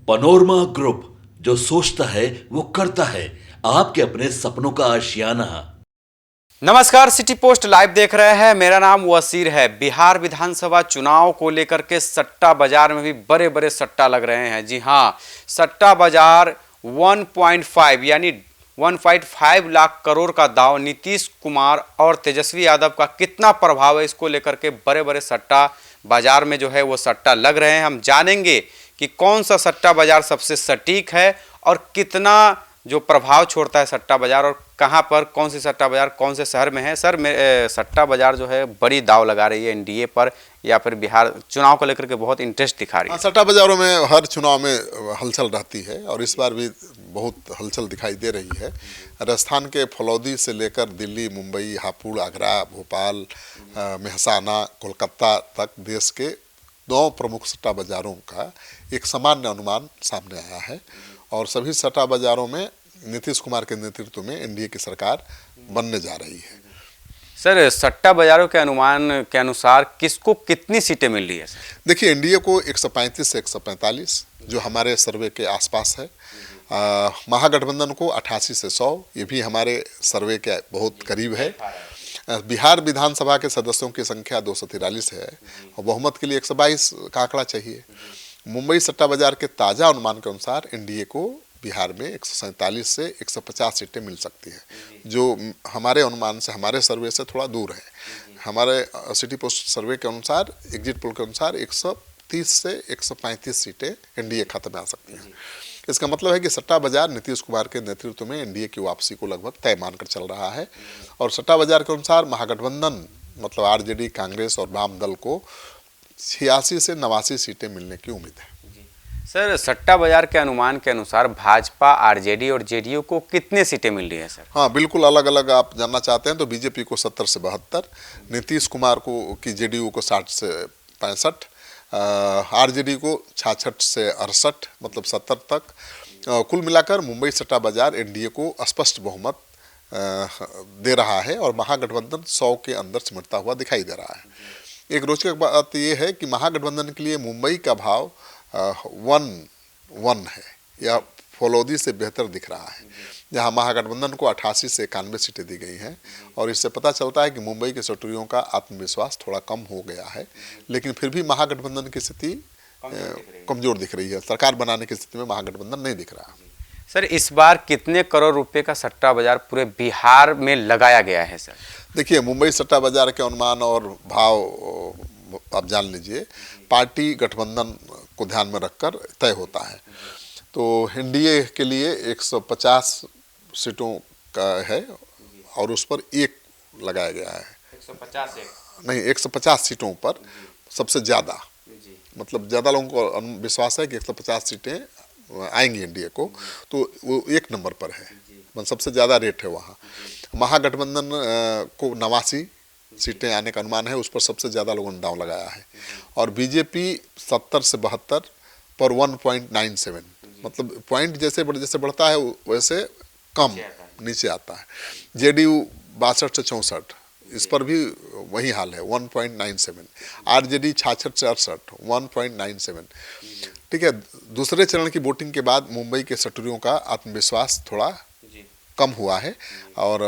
Panorama group, जो सोचता है वो करता है। आपके अपने सपनों का आशियाना। नमस्कार, सिटी पोस्ट लाइव देख रहे हैं। मेरा नाम वसीर है। बिहार विधानसभा चुनाव को लेकर के सट्टा बाजार में भी बड़े बड़े सट्टा लग रहे हैं। जी हाँ, सट्टा बाजार 1.5 यानी 1.5 लाख करोड़ का दांव नीतीश कुमार और तेजस्वी यादव का कितना प्रभाव है, इसको लेकर के बड़े बड़े सट्टा बाजार में जो है वो सट्टा लग रहे हैं। हम जानेंगे कि कौन सा सट्टा बाजार सबसे सटीक है और कितना जो प्रभाव छोड़ता है सट्टा बाजार, और कहाँ पर कौन सी सट्टा बाजार कौन से शहर में है। सर, सट्टा बाजार जो है बड़ी दाव लगा रही है एनडीए पर, या फिर बिहार चुनाव को लेकर के बहुत इंटरेस्ट दिखा रही है। सट्टा बाजारों में हर चुनाव में हलचल रहती है और इस बार भी बहुत हलचल दिखाई दे रही है। राजस्थान के फलौदी से लेकर दिल्ली, मुंबई, हापुड़, आगरा, भोपाल, मेहसाना, कोलकाता तक देश के 9 प्रमुख सट्टा बाजारों का एक सामान्य अनुमान सामने आया है और सभी सट्टा बाजारों में नीतीश कुमार के नेतृत्व में एनडीए की सरकार बनने जा रही है। सर, सट्टा बाजारों के अनुमान के अनुसार किसको कितनी सीटें मिल रही है? देखिए, एनडीए को 135 से 145 जो हमारे सर्वे के आसपास है। महागठबंधन को 88 से 100, ये भी हमारे सर्वे के बहुत करीब है। बिहार विधानसभा के सदस्यों की संख्या 243 है और बहुमत के लिए 122 का आंकड़ा चाहिए। मुंबई सट्टा बाजार के ताज़ा अनुमान के अनुसार एनडीए को बिहार में 147 से 150 सीटें मिल सकती हैं, जो हमारे अनुमान से, हमारे सर्वे से थोड़ा दूर है। हमारे सिटी पोस्ट सर्वे के अनुसार, एग्जिट पोल के अनुसार 130 से 135 सीटें एनडीए खाते में आ सकती हैं। इसका मतलब है कि सट्टा बाजार नीतीश कुमार के नेतृत्व में एनडीए की वापसी को लगभग तय मानकर चल रहा है और सट्टा बाजार के अनुसार महागठबंधन मतलब आरजेडी, कांग्रेस और वाम दल को 86 से 89 सीटें मिलने की उम्मीद है। सर, सट्टा बाजार के अनुमान के अनुसार भाजपा, आरजेडी और जेडीयू को कितने सीटें मिल रही है? सर हाँ, बिल्कुल अलग अलग आप जानना चाहते हैं तो बीजेपी को 70 से 72, नीतीश कुमार को की जेडीयू को 60 से 65, आरजेडी को 66 से 68 मतलब 70 तक। कुल मिलाकर मुंबई सट्टा बाजार एनडीए को स्पष्ट बहुमत दे रहा है और महागठबंधन 100 के अंदर सिमटता हुआ दिखाई दे रहा है। एक रोचक बात यह है कि महागठबंधन के लिए मुंबई का भाव 1-1 है या फलौदी से बेहतर दिख रहा है, जहां महागठबंधन को 88 से 91 सीटें दी गई हैं और इससे पता चलता है कि मुंबई के सट्टुरियों का आत्मविश्वास थोड़ा कम हो गया है, लेकिन फिर भी महागठबंधन की स्थिति कमजोर दिख रही है। सरकार बनाने की स्थिति में महागठबंधन नहीं दिख रहा। सर, इस बार कितने करोड़ रुपए का सट्टा बाजार पूरे बिहार में लगाया गया है? सर देखिए, मुंबई सट्टा बाजार के अनुमान और भाव आप जान लीजिए, पार्टी गठबंधन को ध्यान में रखकर तय होता है। तो एनडीए के लिए 150 सीटों का है और उस पर 1 लगाया गया है। 150 नहीं, 150 सीटों पर सबसे ज़्यादा, मतलब ज़्यादा लोगों को विश्वास है कि 150 सीटें आएंगी एनडीए को, तो वो 1 नंबर पर है, मतलब सबसे ज़्यादा रेट है वहाँ। महागठबंधन को 89 सीटें आने का अनुमान है, उस पर सबसे ज़्यादा लोगों ने दांव लगाया है और बीजेपी 70 से 72 पर 1.97, मतलब पॉइंट जैसे बढ़ता है वैसे कम नीचे आता है। जेडीयू 62 से 64, इस पर भी वही हाल है, 1.97। आरजेडी 66 से 68, 1.97। ठीक है, दूसरे चरण की वोटिंग के बाद मुंबई के सट्टुरियों का आत्मविश्वास थोड़ा कम हुआ है और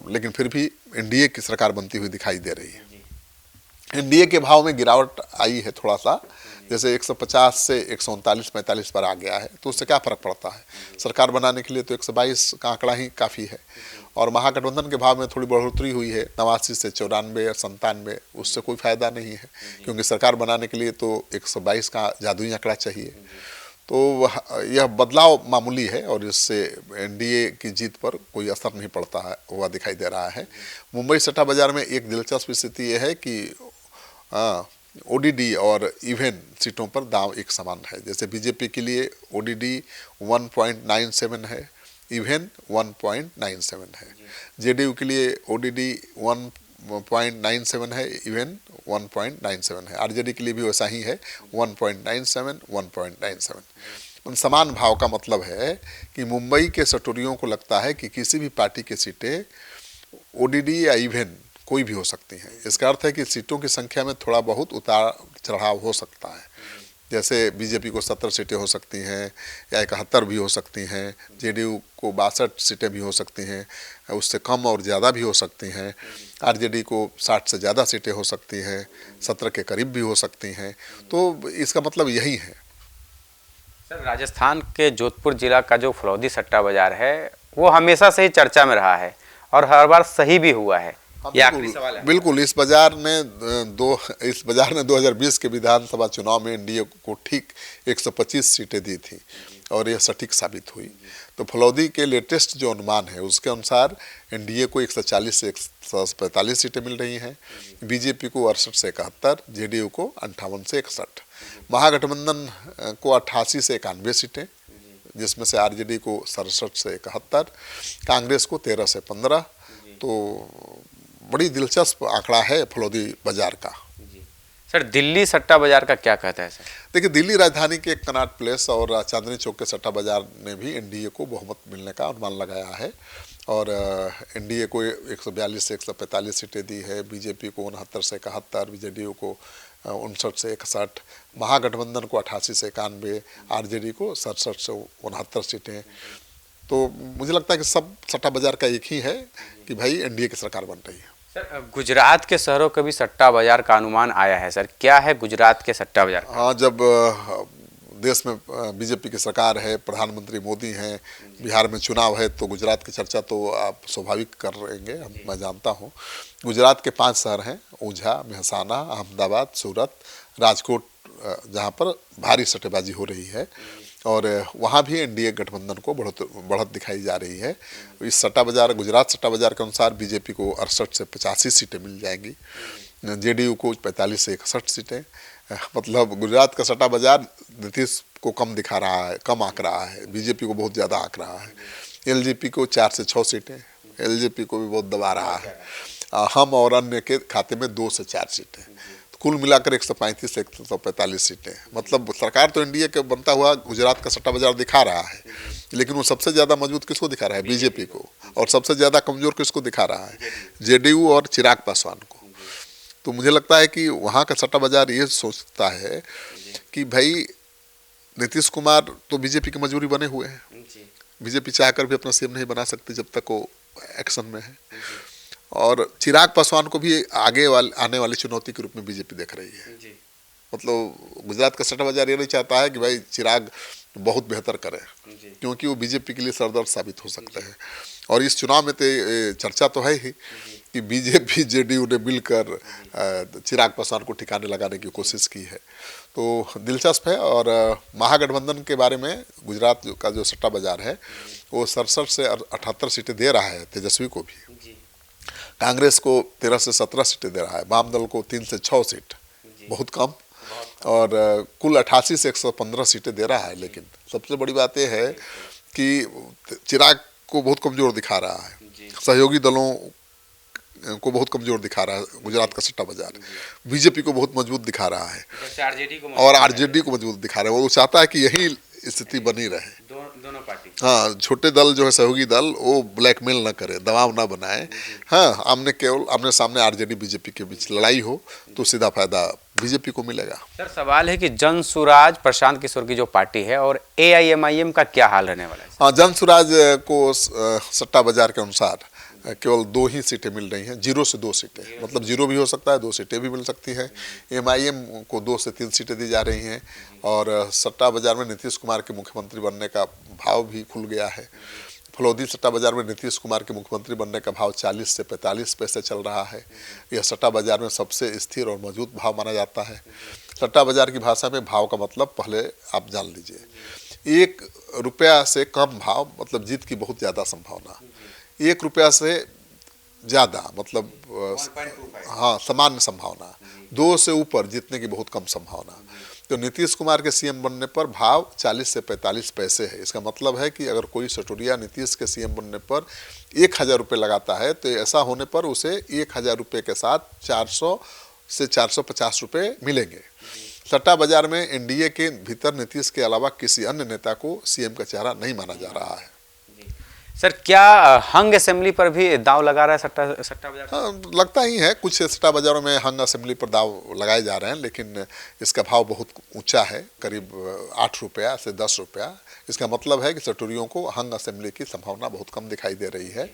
लेकिन फिर भी एनडीए की सरकार बनती हुई दिखाई दे रही है। एनडीए के भाव में गिरावट आई है थोड़ा सा, जैसे 150 से 139-45 पर आ गया है, तो उससे क्या फ़र्क पड़ता है? सरकार बनाने के लिए तो 122 का आंकड़ा ही काफ़ी है और महागठबंधन के भाव में थोड़ी बढ़ोतरी हुई है 89 से 94 या 97, उससे कोई फ़ायदा नहीं है क्योंकि सरकार बनाने के लिए तो 122 का जादुई आंकड़ा चाहिए। तो यह बदलाव मामूली है और इससे एनडीए की जीत पर कोई असर नहीं पड़ता है हुआ दिखाई दे रहा है। मुंबई सट्टा बाजार में एक दिलचस्प स्थिति यह है कि ओडीडी और इवन सीटों पर दांव एक समान है। जैसे बीजेपी के लिए ओडीडी 1.97 है, इवन 1.97 है। जेडीयू के लिए ओडीडी 1.97 है, इवन 1.97 है। आरजेडी के लिए भी वैसा ही है, 1.97, 1.97। समान भाव का मतलब है कि मुंबई के सट्टुरियों को लगता है कि किसी भी पार्टी की सीटें ओडीडी या इवन कोई भी हो सकती हैं। इसका अर्थ है कि सीटों की संख्या में थोड़ा बहुत उतार चढ़ाव हो सकता है। जैसे बीजेपी को 70 सीटें हो सकती हैं या 71 भी हो सकती हैं, जेडीयू को 62 सीटें भी हो सकती हैं, उससे कम और ज़्यादा भी हो सकती हैं, आरजेडी को 60 से ज़्यादा सीटें हो सकती हैं, 17 के करीब भी हो सकती हैं। तो इसका मतलब यही है। सर, राजस्थान के जोधपुर जिला का जो फलौदी सट्टा बाजार है वो हमेशा से ही चर्चा में रहा है और हर बार सही भी हुआ है। ये आखिरी सवाल है। बिल्कुल, इस बाजार ने 2020 के विधानसभा चुनाव में एनडीए को ठीक 125 सीटें दी थी और यह सटीक साबित हुई। तो फलौदी के लेटेस्ट जो अनुमान है उसके अनुसार एनडीए को 140 से 145 सीटें मिल रही हैं, बीजेपी को 68 से 71, जेडीयू को 58 से 61, महागठबंधन को 88 से 91 सीटें, जिसमें से आरजेडी को 67 से 71, कांग्रेस को 13 से 15। तो बड़ी दिलचस्प आंकड़ा है फलौदी बाजार का। सर, दिल्ली सट्टा बाजार का क्या कहता है सर? देखिए, दिल्ली राजधानी के कनॉट प्लेस और चांदनी चौक के सट्टा बाजार ने भी एनडीए को बहुमत मिलने का अनुमान लगाया है और एनडीए को 142 से 145 सीटें दी है, बीजेपी को 69 से 71, जेडीयू को 59 से 61, महागठबंधन को 88 से 91, आरजेडी को 67 से 69 सीटें। तो मुझे लगता है कि सब सट्टा बाजार का एक ही है कि भाई एनडीए की सरकार बन रही है। सर, गुजरात के शहरों का भी सट्टा बाजार का अनुमान आया है सर, क्या है गुजरात के सट्टा बाजार? हाँ, जब देश में बीजेपी की सरकार है, प्रधानमंत्री मोदी हैं, बिहार में चुनाव है, तो गुजरात की चर्चा तो आप स्वाभाविक कर रहेंगे, मैं जानता हूँ। गुजरात के 5 शहर हैं, ओझा, मेहसाना, अहमदाबाद, सूरत, राजकोट, जहाँ पर भारी सट्टेबाजी हो रही है और वहाँ भी एनडीए गठबंधन को बढ़त दिखाई जा रही है। इस सट्टा बाजार, गुजरात सट्टा बाजार के अनुसार बीजेपी को 68 से 85 सीटें मिल जाएंगी, जेडीयू को 45 से 61 सीटें। मतलब गुजरात का सट्टा बाजार नीतीश को कम दिखा रहा है, कम आंक रहा है, बीजेपी को बहुत ज़्यादा आंक रहा है। एलजेपी को 4 से 6 सीटें, एलजेपी को भी बहुत दबा रहा है। हम और अन्य के खाते में 2 से 4 सीटें, कुल मिलाकर 135 से 145 सीटें। मतलब सरकार तो एनडीए के बनता हुआ गुजरात का सट्टा बाजार दिखा रहा है, लेकिन वो सबसे ज़्यादा मजबूत किसको दिखा रहा है? बीजेपी को। और सबसे ज़्यादा कमज़ोर किसको दिखा रहा है? जेडीयू और चिराग पासवान को। तो मुझे लगता है कि वहाँ का सट्टा बाजार ये सोचता है कि भाई नीतीश कुमार तो बीजेपी की मजबूरी बने हुए हैं, बीजेपी चाहकर भी अपना सीएम नहीं बना सकती जब तक वो एक्शन में है, और चिराग पासवान को भी आने वाली चुनौती के रूप में बीजेपी देख रही है। मतलब गुजरात का सट्टा बाजार ये नहीं चाहता है कि भाई चिराग बहुत बेहतर करे, क्योंकि वो बीजेपी के लिए सरदर्द साबित हो सकते हैं। और इस चुनाव में तो चर्चा तो है ही कि बीजेपी जेडीयू ने मिलकर चिराग पासवान को ठिकाने लगाने की कोशिश की है। तो दिलचस्प है। और महागठबंधन के बारे में गुजरात का जो सट्टा बाजार है वो 67 से 78 सीटें दे रहा है तेजस्वी को भी, कांग्रेस को 13 से 17 सीटें दे रहा है, वाम दल को 3 से 6 सीट, बहुत कम, और कुल 88 से 115 सीटें दे रहा है। लेकिन सबसे बड़ी बात यह है कि चिराग को बहुत कमज़ोर दिखा रहा है, सहयोगी दलों को बहुत कमज़ोर दिखा रहा है गुजरात का सट्टा बाजार, बीजेपी को बहुत मजबूत दिखा रहा है और आरजेडी को मजबूत दिखा रहा है। वो चाहता है कि यही स्थिति बनी रहे, दोनों पार्टी। हाँ, छोटे दल जो है सहयोगी दल वो ब्लैकमेल ना करे, दबाव ना बनाए। हाँ, आमने सामने आरजेडी बीजेपी के बीच लड़ाई हो तो सीधा फायदा बीजेपी को मिलेगा। सर, सवाल है कि जन सुराज प्रशांत किशोर की जो पार्टी है और एआईएमआईएम का क्या हाल रहने वाला है? हाँ, जन सुराज को सट्टा बाजार के अनुसार केवल 2 ही सीटें मिल रही हैं, 0 से 2 सीटें, मतलब 0 भी हो सकता है, 2 सीटें भी मिल सकती हैं। एमआईएम को 2 से 3 सीटें दी जा रही हैं और सट्टा बाजार में नीतीश कुमार के मुख्यमंत्री बनने का भाव भी खुल गया है। फलौदी सट्टा बाजार में नीतीश कुमार के मुख्यमंत्री बनने का भाव 40 से 45 पैसे चल रहा है। यह सट्टा बाजार में सबसे स्थिर और मजबूत भाव माना जाता है। सट्टा बाजार की भाषा में भाव का मतलब पहले आप जान लीजिए। 1 रुपया से कम भाव मतलब जीत की बहुत ज़्यादा संभावना, 1 रुपया से ज़्यादा मतलब हाँ सामान्य संभावना, 2 से ऊपर जीतने की बहुत कम संभावना। तो नीतीश कुमार के सीएम बनने पर भाव 40 से 45 पैसे है। इसका मतलब है कि अगर कोई सटोरिया नीतीश के सीएम बनने पर 1000 रुपये लगाता है तो ऐसा होने पर उसे 1000 रुपये के साथ 400 से 450 रुपये मिलेंगे। सट्टा बाजार में एनडीए के भीतर नीतीश के अलावा किसी अन्य नेता को सीएम का चेहरा नहीं माना जा रहा है। सर क्या हंग असेंबली पर भी दांव लगा रहा है सट्टा बाजार? हाँ, लगता ही है कुछ सट्टा बाजारों में हंग असेंबली पर दाव लगाए जा रहे हैं, लेकिन इसका भाव बहुत ऊंचा है, करीब 8 रुपया से 10 रुपया। इसका मतलब है कि सट्टोरियों को हंग असेंबली की संभावना बहुत कम दिखाई दे रही है।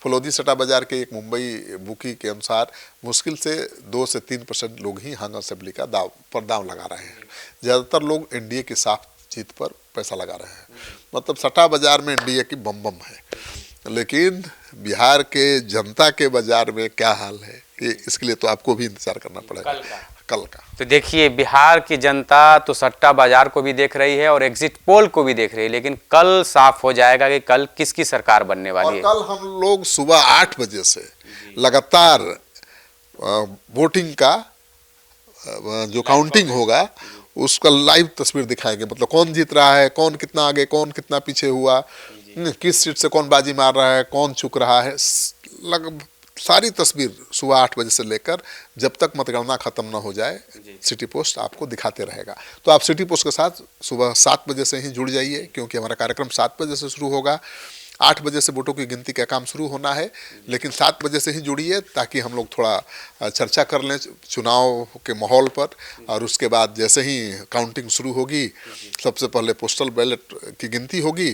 फलौदी सट्टा बाजार के एक मुंबई बुकी के अनुसार मुश्किल से 2 से 3% लोग ही हंग असेंबली का दाव लगा रहे हैं। ज़्यादातर लोग एनडीए की साफ जीत पर पैसा लगा रहे हैं। मतलब सट्टा बाजार में एनडीए की बम है, लेकिन बिहार के जनता के बाजार में क्या हाल है, ये इसके लिए तो आपको भी इंतजार करना पड़ेगा कल का। तो देखिए बिहार की जनता तो सट्टा बाजार को भी देख रही है और एग्जिट पोल को भी देख रही है, लेकिन कल साफ हो जाएगा कि कल किसकी सरकार बनने वाली है। कल हम लोग सुबह 8 बजे से लगातार वोटिंग का जो काउंटिंग होगा उसका लाइव तस्वीर दिखाएंगे। मतलब कौन जीत रहा है, कौन कितना आगे, कौन कितना पीछे हुआ, किस सीट से कौन बाजी मार रहा है, कौन चुक रहा है, सारी तस्वीर सुबह 8 बजे से लेकर जब तक मतगणना खत्म ना हो जाए सिटी पोस्ट आपको दिखाते रहेगा। तो आप सिटी पोस्ट के साथ सुबह 7 बजे से ही जुड़ जाइए, क्योंकि हमारा कार्यक्रम 7 बजे से शुरू होगा। 8 बजे से वोटों की गिनती का काम शुरू होना है, लेकिन 7 बजे से ही जुड़िए ताकि हम लोग थोड़ा चर्चा कर लें चुनाव के माहौल पर। और उसके बाद जैसे ही काउंटिंग शुरू होगी, सबसे पहले पोस्टल बैलेट की गिनती होगी,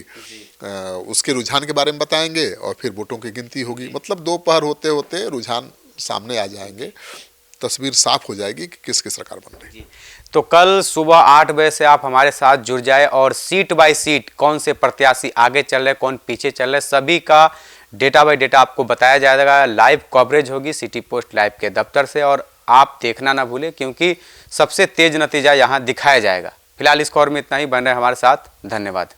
उसके रुझान के बारे में बताएंगे और फिर वोटों की गिनती होगी। मतलब दोपहर होते होते रुझान सामने आ जाएंगे, तस्वीर साफ हो जाएगी कि किसकी सरकार बन रही है। तो कल सुबह 8 बजे से आप हमारे साथ जुड़ जाए और सीट बाय सीट कौन से प्रत्याशी आगे चल रहे, कौन पीछे चल रहे, सभी का डेटा बाय डेटा आपको बताया जाएगा। लाइव कवरेज होगी सिटी पोस्ट लाइव के दफ्तर से और आप देखना ना भूलें, क्योंकि सबसे तेज नतीजा यहाँ दिखाया जाएगा। फिलहाल इस खबर में इतना ही। बन रहे हमारे साथ, धन्यवाद।